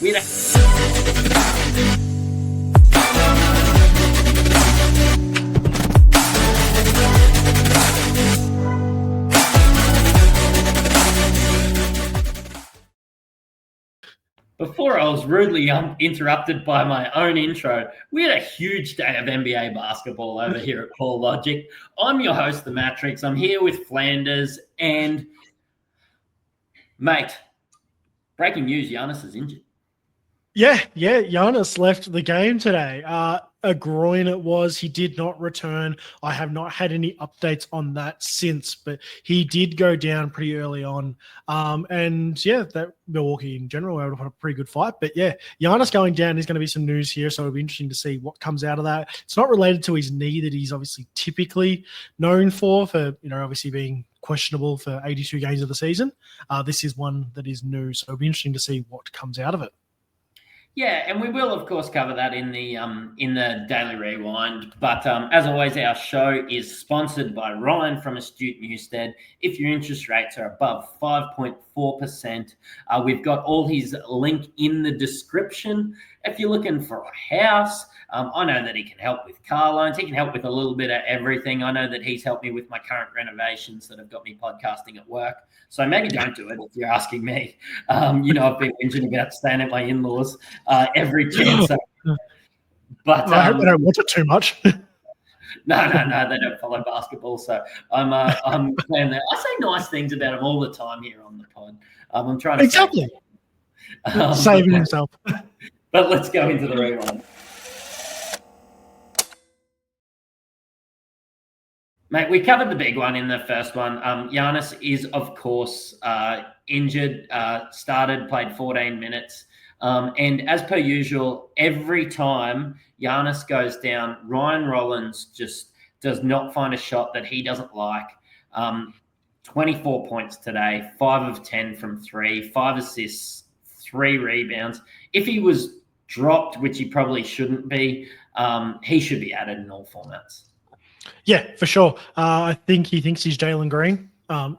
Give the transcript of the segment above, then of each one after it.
We had a Before I was rudely interrupted by my own intro, we had a huge day of NBA basketball over here at Core Logic. I'm your host, the Mattrix. I'm here with Flanders and, mate, breaking news, Giannis is injured. Yeah, Giannis left the game today. A groin it was. He did not return. I have not had any updates on that since, but he did go down pretty early on. That Milwaukee in general were able to put a pretty good fight. But yeah, Giannis going down is going to be some news here, so it'll be interesting to see what comes out of that. It's not related to his knee that he's obviously typically known for obviously being questionable for 82 games of the season. This is one that is new, so it'll be interesting to see what comes out of it. Yeah, and we will, of course, cover that in the Daily Rewind. But as always, our show is sponsored by Ryan from Astute Newstead. If your interest rates are above 5.4%, we've got all his link in the description. If you're looking for a house, I know that he can help with car loans. He can help with a little bit of everything. I know that he's helped me with my current renovations that have got me podcasting at work. So maybe don't do it if you're asking me. I've been whinging about staying at my in-laws every chance. But I hope they don't watch it too much. No, they don't follow basketball. So I'm playing that. I say nice things about him all the time here on the pod. I'm trying to exactly saving himself. But let's go into the rewind. Mate, we covered the big one in the first one. Giannis is, of course, injured, played 14 minutes. And as per usual, every time Giannis goes down, Ryan Rollins just does not find a shot that he doesn't like. 24 points today, 5 of 10 from 3, 5 assists, 3 rebounds. If he was dropped, which he probably shouldn't be, he should be added in all formats. Yeah, for sure. I think he thinks he's Jalen Green.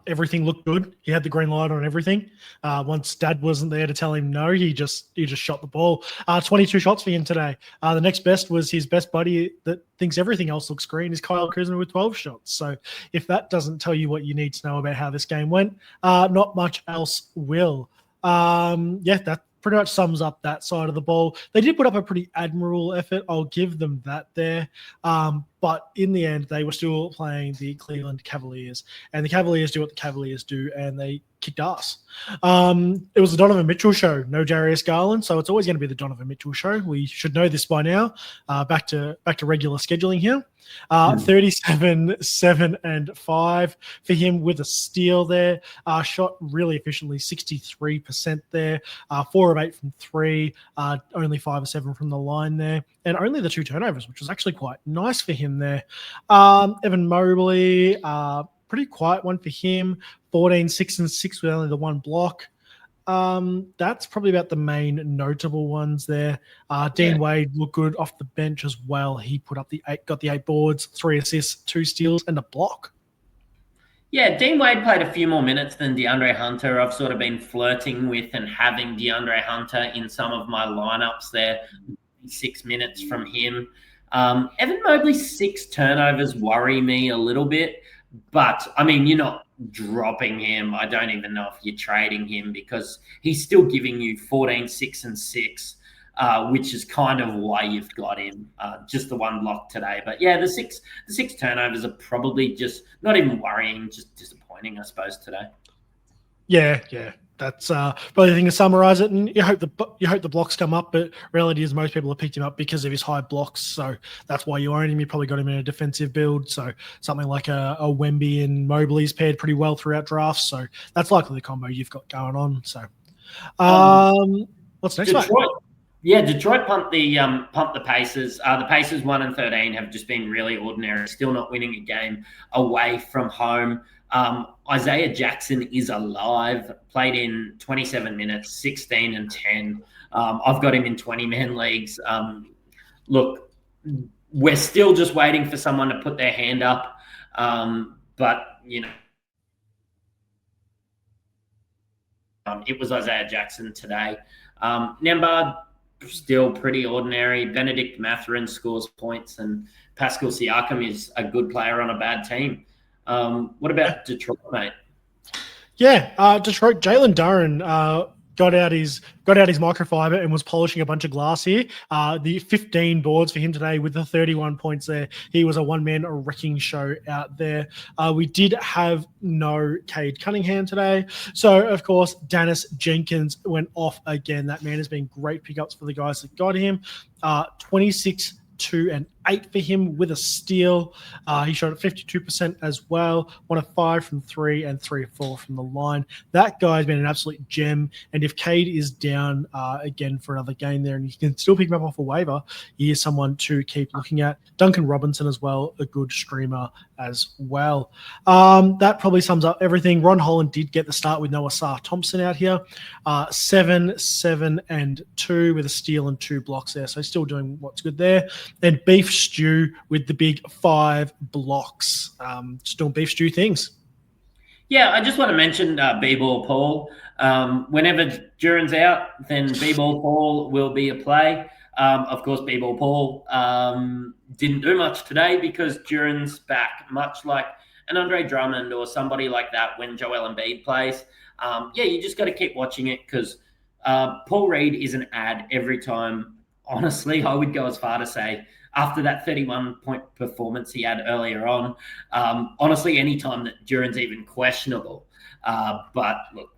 Everything looked good. He had the green light on everything. Once Dad wasn't there to tell him no, he just shot the ball. 22 shots for him today. The next best was his best buddy that thinks everything else looks green is Kyle Kuzma with 12 shots. So if that doesn't tell you what you need to know about how this game went, not much else will. That pretty much sums up that side of the ball. They did put up a pretty admirable effort. I'll give them that there. But in the end, they were still playing the Cleveland Cavaliers. And the Cavaliers do what the Cavaliers do, and they kicked ass. It was the Donovan Mitchell show, no Darius Garland. So it's always going to be the Donovan Mitchell show. We should know this by now. Back to regular scheduling here. 37, 7, and 5 for him with a steal there. Shot really efficiently, 63% there. 4 of 8 from 3, only 5 of 7 from the line there. And only the 2 turnovers, which was actually quite nice for him there. Evan Mobley, pretty quiet one for him. 14, 6, and 6 with only the 1 block. That's probably about the main notable ones there. Dean Wade looked good off the bench as well. He put up got the 8 boards, 3 assists, 2 steals, and a block. Yeah, Dean Wade played a few more minutes than DeAndre Hunter. I've sort of been flirting with and having DeAndre Hunter in some of my lineups there. 6 minutes from him. Evan Mobley's 6 turnovers worry me a little bit, but I mean, you're not dropping him. I don't even know if you're trading him because he's still giving you 14, 6, and 6, which is kind of why you've got him. Just the 1 block today. But yeah, the six turnovers are probably just not even worrying, just disappointing, I suppose, today. Yeah. That's probably the thing to summarize it. And you hope the blocks come up, but reality is most people have picked him up because of his high blocks. So that's why you own him. You probably got him in a defensive build. So something like a Wemby and Mobley's paired pretty well throughout drafts. So that's likely the combo you've got going on. So what's next, Detroit, mate? Yeah, Detroit pumped the Pacers. The Pacers 1-13 have just been really ordinary, still not winning a game away from home. Isaiah Jackson is alive, played in 27 minutes, 16 and 10. I've got him in 20-man leagues. Look, we're still just waiting for someone to put their hand up. But, It was Isaiah Jackson today. Nembard, still pretty ordinary. Benedict Mathurin scores points, and Pascal Siakam is a good player on a bad team. What about Detroit, mate? Yeah, Detroit. Jalen Duren got out his microfiber and was polishing a bunch of glass here. The 15 boards for him today with the 31 points there. He was a one-man wrecking show out there. We did have no Cade Cunningham today. So, of course, Dennis Jenkins went off again. That man has been great pickups for the guys that got him. 26, 2 and 8 for him with a steal. He shot at 52% as well. 1 of 5 from 3 and 3 of 4 from the line. That guy's been an absolute gem. And if Cade is down again for another game there, and you can still pick him up off a waiver, he is someone to keep looking at. Duncan Robinson as well, a good streamer as well. That probably sums up everything. Ron Holland did get the start with Noah Sarr-Thompson out here. 7, 7 and 2 with a steal and 2 blocks there. So still doing what's good there. And Beef Stew with the big 5 blocks. Just doing Beef Stew things. Yeah, I just want to mention B-Ball Paul. Whenever Duren's out, then B-Ball Paul will be a play. Of course, B-Ball Paul didn't do much today because Duren's back, much like an Andre Drummond or somebody like that when Joel Embiid plays. You just got to keep watching it because Paul Reed is an ad every time. Honestly, I would go as far to say after that 31-point performance he had earlier on, honestly, any time that Duren's even questionable. But look,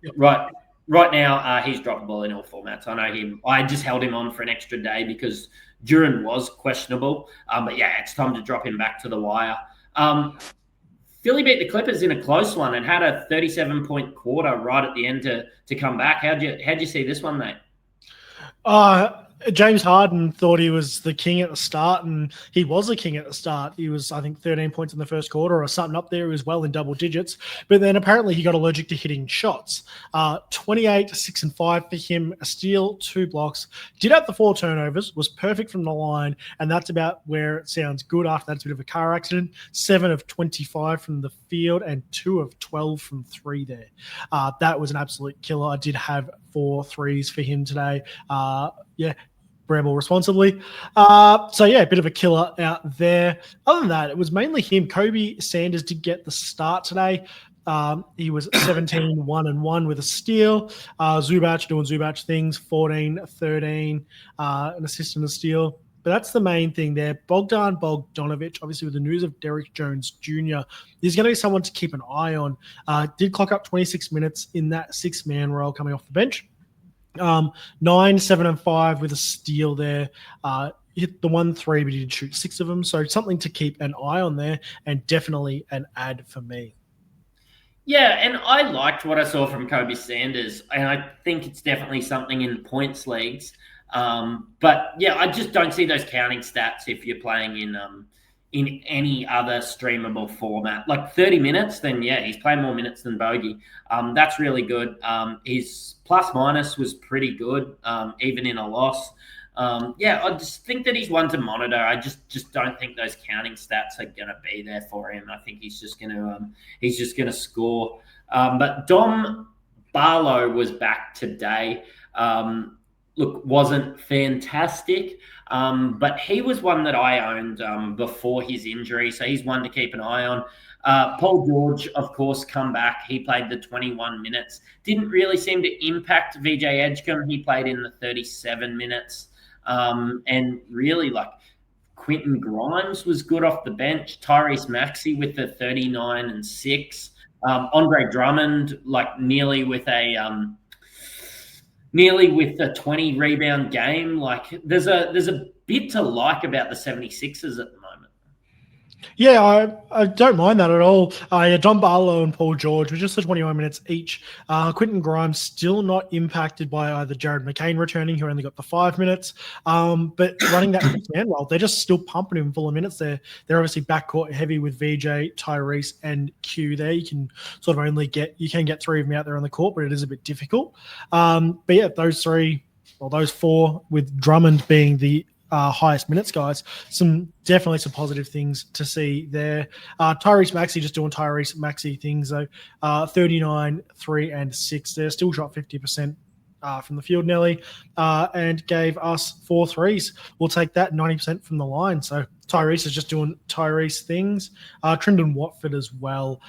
right now, he's droppable in all formats. I know him. I just held him on for an extra day because Duren was questionable. But yeah, it's time to drop him back to the wire. Philly beat the Clippers in a close one and had a 37-point quarter right at the end to come back. How'd you see this one, mate? James Harden thought he was the king at the start, and he was the king at the start. He was, I think, 13 points in the first quarter or something up there. He was well in double digits. But then apparently he got allergic to hitting shots. 28, 6 and 5 for him, a steal, 2 blocks. Did have the 4 turnovers, was perfect from the line, and that's about where it sounds good after that's a bit of a car accident. 7 of 25 from the field and 2 of 12 from 3 there. That was an absolute killer. I did have 4 threes for him today. Bramble responsibly. A bit of a killer out there. Other than that, it was mainly him. Kobe Sanders did get the start today. He was 17, 1 and 1 with a steal. Zubac doing Zubac things, 14, 13, an assist and a steal. But that's the main thing there. Bogdan Bogdanovic, obviously with the news of Derrick Jones Jr., is going to be someone to keep an eye on. Did clock up 26 minutes in that 6-man role coming off the bench. 9, 7 and 5 with a steal there. Hit the 1 3, but he did shoot 6 of them. So something to keep an eye on there, and definitely an ad for me. Yeah, and I liked what I saw from Kobe Sanders, and I think it's definitely something in points leagues. But yeah, I just don't see those counting stats if you're playing in any other streamable format. Like 30 minutes, then yeah, he's playing more minutes than Bogey. That's really good. His plus minus was pretty good, even in a loss. I just think that he's one to monitor. I just don't think those counting stats are going to be there for him. I think he's just going to score. But Dom Barlow was back today. Wasn't fantastic, but he was one that I owned before his injury, so he's one to keep an eye on. Paul George, of course, come back. He played the 21 minutes. Didn't really seem to impact VJ Edgecombe. He played in the 37 minutes. And really, Quentin Grimes was good off the bench. Tyrese Maxey with the 39 and 6. Andre Drummond, nearly with a 20 rebound game. There's a bit to like about the 76ers at the moment. Yeah, I don't mind that at all. Don Barlow and Paul George were just the 21 minutes each. Quentin Grimes still not impacted by either Jared McCain returning, who only got the 5 minutes, but running that man role, they're just still pumping him full of minutes there. They're obviously backcourt heavy with VJ, Tyrese, and Q there. You can sort of only get 3 of them out there on the court, but it is a bit difficult. Those 4 with Drummond being the highest minutes guys. Definitely some positive things to see there. Tyrese Maxey just doing Tyrese Maxey things though. 39, 3 and 6 there. Still shot 50% from the field, Nelly, and gave us 4 threes. We'll take that 90% from the line. So Tyrese is just doing Tyrese things. Trendon Watford as well,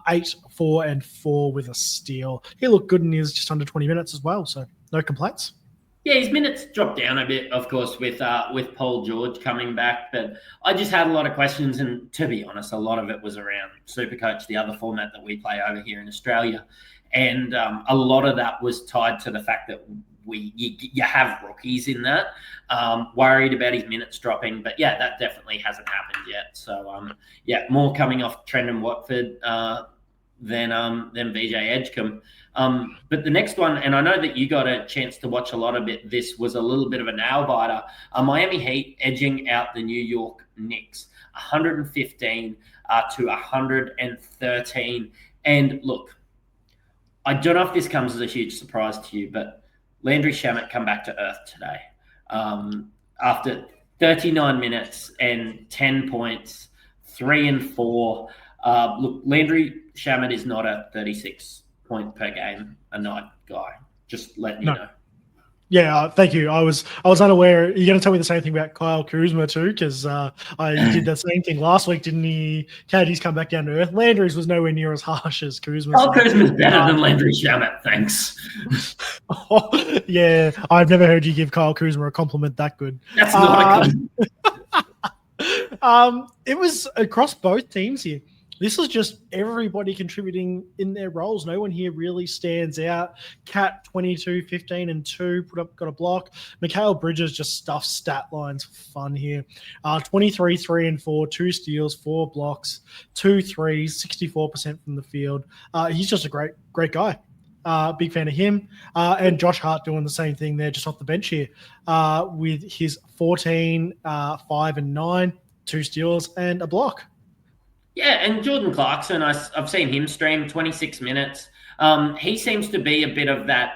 8, 4 and 4 with a steal. He looked good in his just under 20 minutes as well. So no complaints. Yeah, his minutes dropped down a bit, of course, with Paul George coming back. But I just had a lot of questions, and to be honest, a lot of it was around Supercoach, the other format that we play over here in Australia. And a lot of that was tied to the fact that you have rookies in that. Worried about his minutes dropping, but yeah, that definitely hasn't happened yet. So yeah, more coming off Trendon Watford than VJ Edgecombe. But the next one, and I know that you got a chance to watch a lot of it, this was a little bit of a nail biter. Miami Heat edging out the New York Knicks, 115 to 113. And look, I don't know if this comes as a huge surprise to you, but Landry Shamet come back to earth today. After 39 minutes and 10 points, 3 and 4. Look, Landry Shamet is not a 36 point per game a night guy. Just letting you know. Yeah, thank you. I was unaware. You're going to tell me the same thing about Kyle Kuzma too, because I did the same thing last week, didn't he? KD's come back down to earth. Landry's was nowhere near as harsh as Kuzma. Kyle Kuzma's better than Landry Shamet, thanks. Yeah, I've never heard you give Kyle Kuzma a compliment that good. That's not a compliment. It was across both teams here. This is just everybody contributing in their roles. No one here really stands out. Cat 22, 15 and 2, got a block. Mikal Bridges just stuffed stat lines for fun here. 23, 3 and 4, 2 steals, 4 blocks, 2 threes, 64% from the field. He's just a great guy. Big fan of him. And Josh Hart doing the same thing there, just off the bench here, with his 14, 5 and 9, 2 steals and a block. Yeah, and Jordan Clarkson, I've seen him stream 26 minutes. He seems to be a bit of that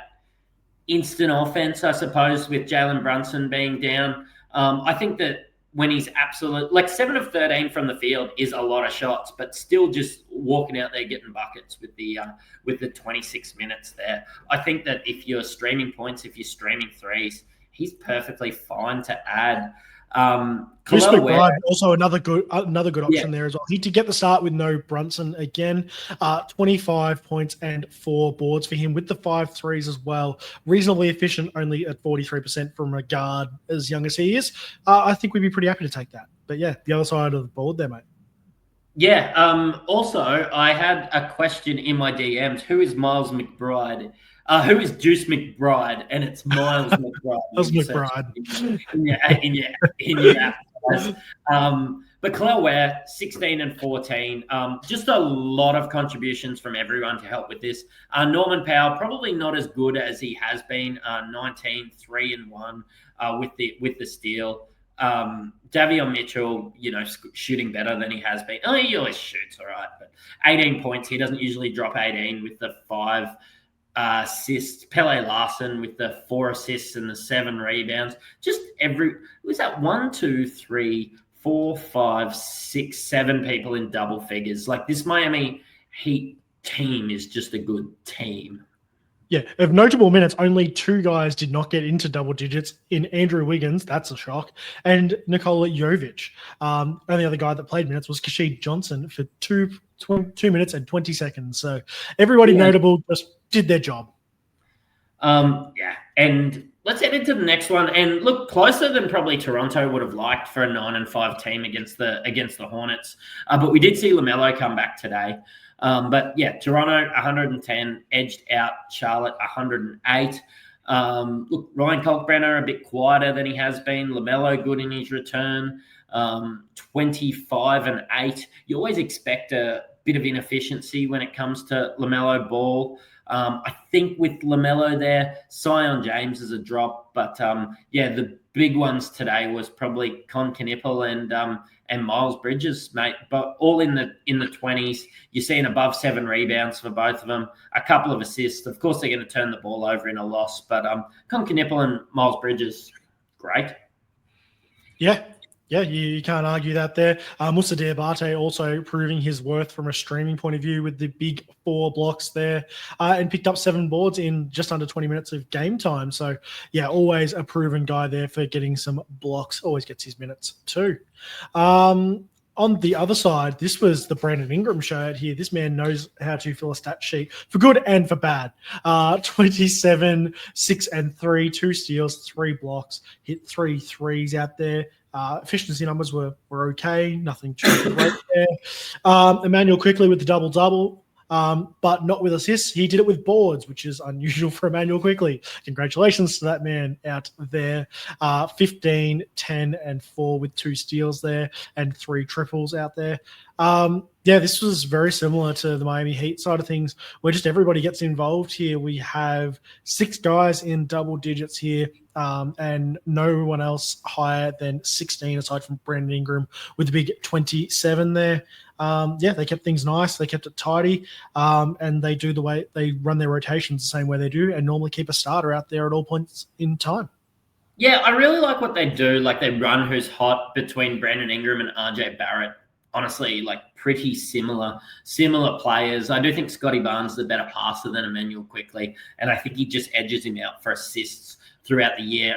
instant offense, I suppose, with Jalen Brunson being down. I think that when he's 7 of 13 from the field is a lot of shots, but still just walking out there getting buckets with the 26 minutes there. I think that if you're streaming points, if you're streaming threes, he's perfectly fine to add. Chris McBride, also another good option there as well. He did get the start with no Brunson again. 25 points and 4 boards for him with the 5 threes as well. Reasonably efficient, only at 43% from a guard as young as he is. I think we'd be pretty happy to take that. But yeah, the other side of the board there, mate. Yeah. Also, I had a question in my DMs. Who is Miles McBride? Who is Juice McBride? And it's Miles McBride. Miles McBride. In your app. But Khalil Ware, 16 and 14. Just a lot of contributions from everyone to help with this. Norman Powell, probably not as good as he has been. 19, 3 and 1 with the steal. Davion Mitchell, shooting better than he has been. Oh, he always shoots all right, but 18 points. He doesn't usually drop 18 with the 5 assists. Pele Larson with the 4 assists and the 7 rebounds. Just was that 1, 2, 3, 4, 5, 6, 7 people in double figures. Like, this Miami Heat team is just a good team. Yeah, of notable minutes, only 2 guys did not get into double digits in Andrew Wiggins. That's a shock. And Nikola Jovic. Only other guy that played minutes was Kashid Johnson for 2 minutes and 20 seconds. So everybody notable just did their job. Yeah, and let's head into the next one. And look, closer than probably Toronto would have liked for a 9 and 5 team against the Hornets. But we did see LaMelo come back today. But yeah, Toronto 110 edged out Charlotte 108. Look, Ryan Kalkbrenner a bit quieter than he has been. LaMelo good in his return. 25 and 8. You always expect a bit of inefficiency when it comes to LaMelo Ball. I think with LaMelo there, Zion James is a drop, but the big ones today was probably Con Knipple and Miles Bridges, mate. But all in the 20s. You're seeing above 7 rebounds for both of them, a couple of assists. Of course, they're going to turn the ball over in a loss, but Con Knipple and Miles Bridges, great. Yeah. Yeah, you can't argue that there. Moussa Diabate also proving his worth from a streaming point of view with the big 4 blocks there, and picked up 7 boards in just under 20 minutes of game time. So, yeah, always a proven guy there for getting some blocks. Always gets his minutes too. On the other side, this was the Brandon Ingram show out here. This man knows how to fill a stat sheet for good and for bad. 27, 6 and 3, 2 steals, 3 blocks, hit 3 threes out there. Efficiency numbers were okay, nothing too great there. Emmanuel quickly with the double-double, but not with assists. He did it with boards, which is unusual for Emmanuel quickly. Congratulations to that man out there. 15, 10, and 4 with 2 steals there and 3 triples out there. Yeah, this was very similar to the Miami Heat side of things, where just everybody gets involved here. We have 6 guys in double digits here, and no one else higher than 16 aside from Brandon Ingram with the big 27 there. Yeah, they kept things nice. They kept it tidy, and they do the way they run their rotations the same way they do, and normally keep a starter out there at all points in time. Yeah, I really like what they do. Like they run who's hot between Brandon Ingram and RJ Barrett. Honestly, like pretty similar players. I do think Scotty Barnes is a better passer than Emmanuel Quickly, and I think he just edges him out for assists throughout the year.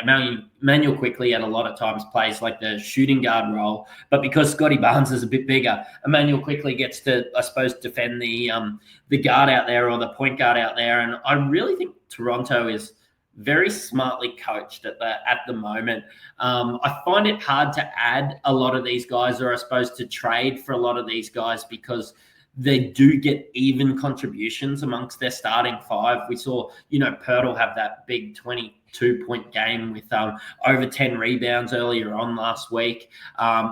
Emmanuel Quickly at a lot of times plays like the shooting guard role, but because Scotty Barnes is a bit bigger, Emmanuel Quickly gets to, I suppose, defend the guard out there or the point guard out there. And I really think Toronto is very smartly coached at the moment. I find it hard to add a lot of these guys, or I suppose to trade for a lot of these guys, because they do get even contributions amongst their starting 5. We saw, Pirtle have that big 22-point game with over 10 rebounds earlier on last week.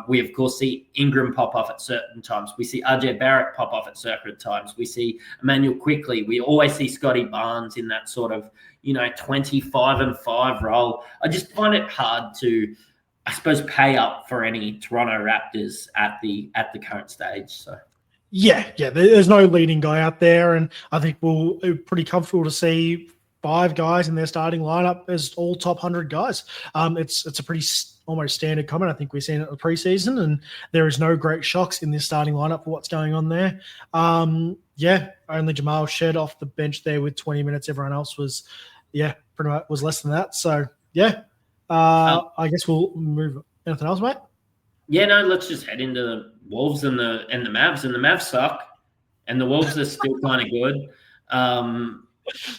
We, of course, see Ingram pop off at certain times. We see RJ Barrett pop off at certain times. We see Emmanuel Quickly. We always see Scotty Barnes in that sort of 25 and 5 role. I just find it hard to, I suppose, pay up for any Toronto Raptors at the current stage. So. Yeah, there's no leading guy out there, and I think we're pretty comfortable to see 5 guys in their starting lineup as all top 100 guys. It's a pretty almost standard comment. I think we've seen it in the preseason, and there is no great shocks in this starting lineup for what's going on there. Yeah, only Jamal Shed off the bench there with 20 minutes. Everyone else was, pretty much was less than that. So, I guess we'll move. Anything else, mate? Yeah, no, let's just head into the Wolves and the Mavs. And the Mavs suck, and the Wolves are still kind of good.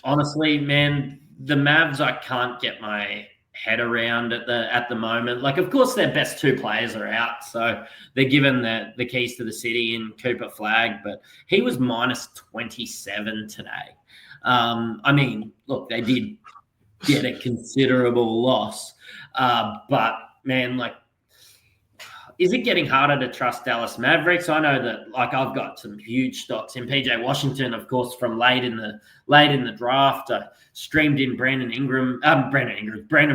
Honestly, man, the Mavs I can't get my head around at the moment. Like, of course, their best 2 players are out, so they're given the keys to the city in Cooper Flag, but he was minus 27 today. I mean, look, they did get a considerable loss, but man, like, is it getting harder to trust Dallas Mavericks? I know that, like, I've got some huge stocks in PJ Washington, of course, from late in the draft. I streamed in Brandon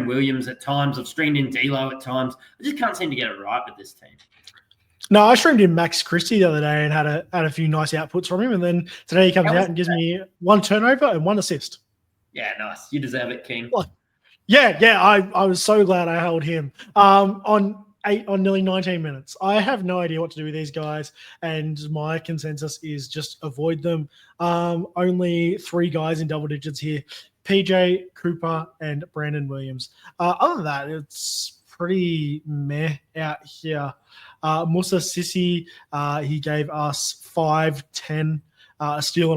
Williams at times. I've streamed in D'Lo at times. I just can't seem to get it right with this team. No, I streamed in Max Christie the other day and had a few nice outputs from him, and then today he comes out and gives me 1 turnover and 1 assist. Yeah, nice. You deserve it, King. I was so glad I held him on nearly 19 minutes. I have no idea what to do with these guys, and my consensus is just avoid them. Only 3 guys in double digits here: PJ, Cooper, and Brandon Williams. Other than that, it's pretty meh out here. Musa Sissi, he gave us 5, 10, a steal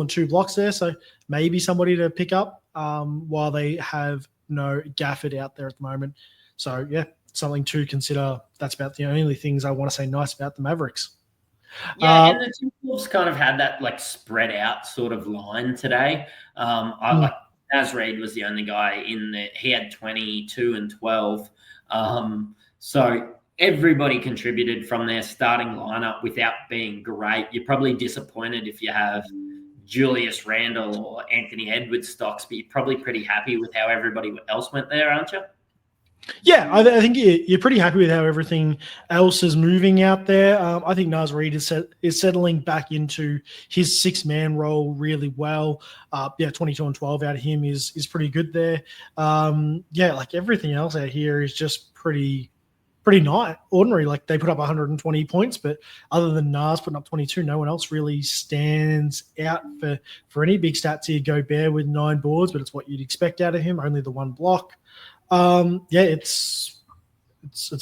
and 2 blocks there, so maybe somebody to pick up while they have no Gafford out there at the moment. So, yeah, something to consider. That's about the only things I want to say nice about the Mavericks. Yeah, and the Timberwolves kind of had that like spread out sort of line today. Like Naz Reid was the only guy in there. He had 22 and 12. So everybody contributed from their starting lineup without being great. You're probably disappointed if you have Julius Randle or Anthony Edwards stocks, but you're probably pretty happy with how everybody else went there, aren't you? Yeah, I think you're pretty happy with how everything else is moving out there. I think Naz Reid is settling back into his 6-man role really well. 22 and 12 out of him is pretty good there. Like everything else out here is just pretty pretty ordinary. Like they put up 120 points, but other than Nas putting up 22, no one else really stands out for any big stats here. Gobert with 9 boards, but it's what you'd expect out of him. Only the 1 block. It's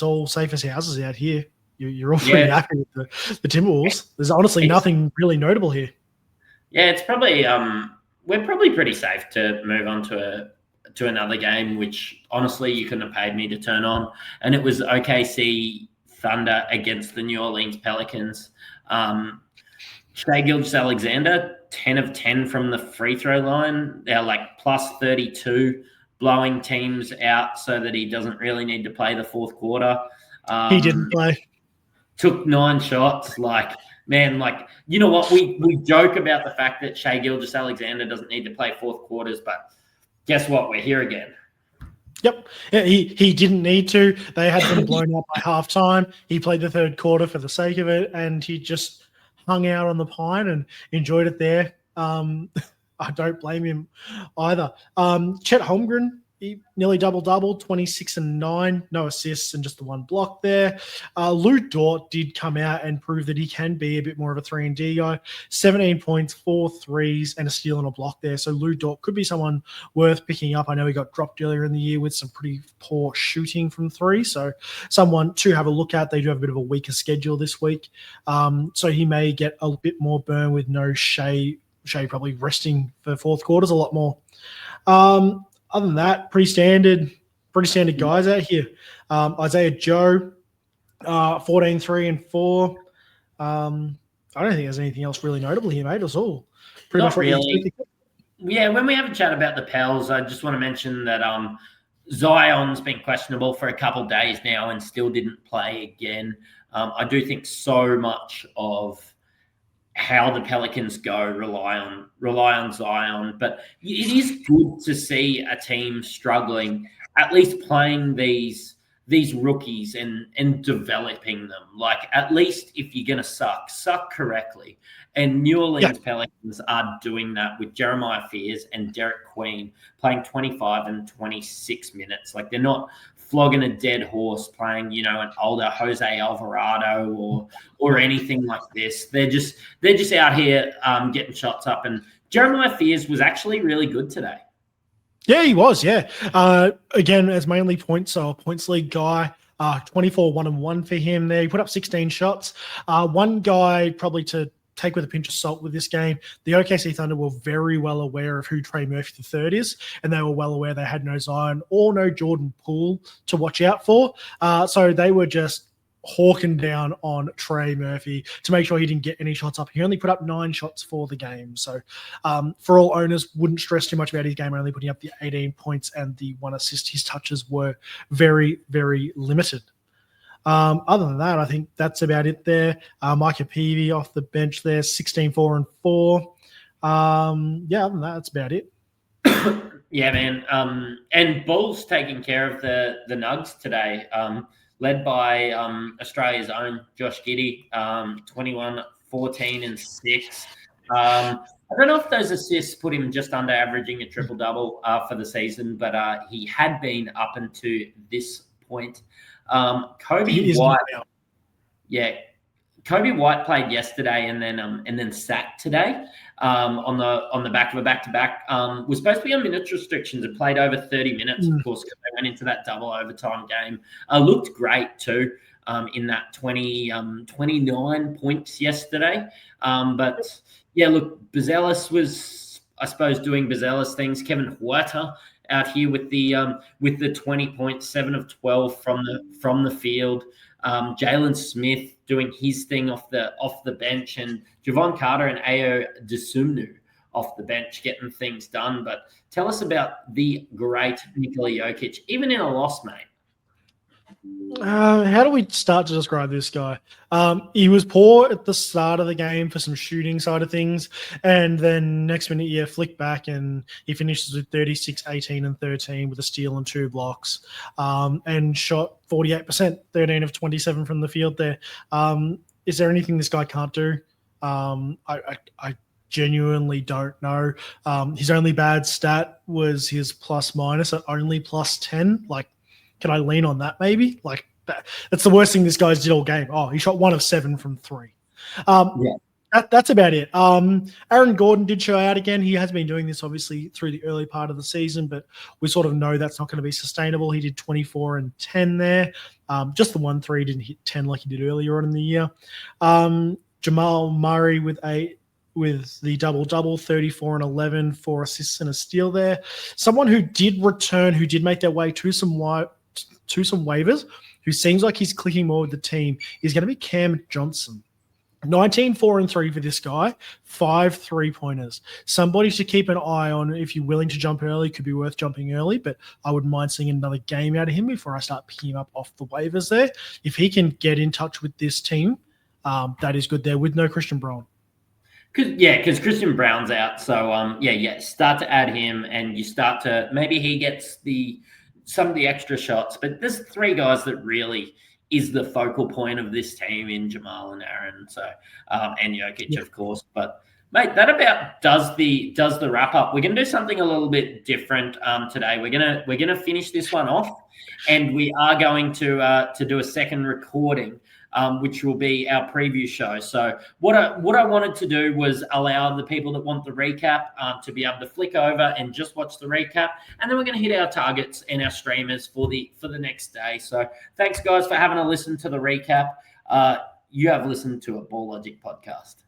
all safe as houses out here. You're all pretty happy with the Timberwolves. There's honestly nothing really notable here. Yeah, it's probably we're probably pretty safe to move on to another game, which honestly you couldn't have paid me to turn on, and it was OKC Thunder against the New Orleans Pelicans. Shai Gilgeous-Alexander, 10 of 10 from the free throw line. They're like plus 32, blowing teams out so that he doesn't really need to play the fourth quarter. He didn't play. Took 9 shots. Like, man, like, you know what? We joke about the fact that Shai Gilgeous-Alexander doesn't need to play fourth quarters, but guess what? We're here again. Yep. Yeah, he didn't need to. They had them blown up by halftime. He played the third quarter for the sake of it, and he just hung out on the pine and enjoyed it there. I don't blame him either. Chet Holmgren, he nearly double-double, 26 and 9, no assists and just the 1 block there. Lou Dort did come out and prove that he can be a bit more of a 3-and-D guy. 17 points, 4 threes, and a steal and a block there. So Lou Dort could be someone worth picking up. I know he got dropped earlier in the year with some pretty poor shooting from 3, so someone to have a look at. They do have a bit of a weaker schedule this week, so he may get a bit more burn with no Shai probably resting for fourth quarters a lot more. Other than that, pretty standard guys out here. Isaiah Joe, 14, 3, and 4. I don't think there's anything else really notable here, mate. It's all pretty much really. Yeah, when we have a chat about the Pels, I just want to mention that Zion's been questionable for a couple of days now and still didn't play again. I do think so much of how the Pelicans go rely on Zion, but it is good to see a team struggling, at least playing these rookies and developing them. Like, at least if you're going to suck correctly. And New Orleans Pelicans are doing that with Jeremiah Fears and Derek Queen playing 25 and 26 minutes. Like, they're not flogging a dead horse playing, an older Jose Alvarado or anything like this. They're just out here getting shots up. And Jeremiah Fears was actually really good today. Yeah, he was. Yeah. Again, as mainly points league guy. 24 1-1 for him there. He put up 16 shots. One guy probably to take with a pinch of salt with this game. The OKC Thunder were very well aware of who Trey Murphy III is, and they were well aware they had no Zion or no Jordan Poole to watch out for. So they were just hawking down on Trey Murphy to make sure he didn't get any shots up. He only put up 9 shots for the game. So for all owners, wouldn't stress too much about his game, only putting up the 18 points and the 1 assist. His touches were very, very limited. Other than that, I think that's about it there. Micah Peavy off the bench there, 16, 4, and 4. Other than that, that's about it. Yeah, man. And Bulls taking care of the Nugs today, led by Australia's own Josh Giddey, 21, 14, and 6. I don't know if those assists put him just under averaging a triple-double for the season, but he had been up until this point. Kobe White played yesterday and then sat today on the back of a back-to-back. Was supposed to be on minutes restrictions and played over 30 minutes, of course, because they went into that double overtime game. Looked great too in that 29 points yesterday. But yeah, look, Buzelis was, I suppose, doing Buzelis things. Kevin Huerta out here with the 20 points, 7 of 12 from the field. Jalen Smith doing his thing off the bench, and Javon Carter and Ayo Dosunmu off the bench getting things done. But tell us about the great Nikola Jokic, even in a loss, mate. How do we start to describe this guy? He was poor at the start of the game for some shooting side of things, and then next minute, flicked back, and he finishes with 36, 18, and 13 with a steal and 2 blocks, and shot 48%, 13 of 27 from the field there. Is there anything this guy can't do? I genuinely don't know. His only bad stat was his plus minus at only plus 10. Like, can I lean on that maybe? Like, That's the worst thing this guy's did all game. Oh, he shot 1 of 7 from 3. Yeah. That's about it. Aaron Gordon did show out again. He has been doing this obviously through the early part of the season, but we sort of know that's not going to be sustainable. He did 24 and 10 there. Just the 1-3, didn't hit 10 like he did earlier on in the year. Jamal Murray with the double-double, 34 and 11, 4 assists and a steal there. Someone who did return, who did make their way to some waivers, who seems like he's clicking more with the team, is going to be Cam Johnson. 19, 4 and 3 for this guy, 5 3-pointers. Somebody to keep an eye on if you're willing to jump early. Could be worth jumping early, but I wouldn't mind seeing another game out of him before I start picking him up off the waivers there. If he can get in touch with this team, that is good there with no Christian Braun. Because Christian Brown's out. So, start to add him and you start to – maybe he gets some of the extra shots. But there's 3 guys that really – is the focal point of this team in Jamal and Aaron, so and Jokic, of course. But mate, that about does the wrap up. We're gonna do something a little bit different today. We're gonna finish this one off, and we are going to do a second recording, which will be our preview show. So what I wanted to do was allow the people that want the recap to be able to flick over and just watch the recap, and then we're going to hit our targets and our streamers for the next day. So thanks guys for having a listen to the recap. You have listened to a Ball Logic podcast.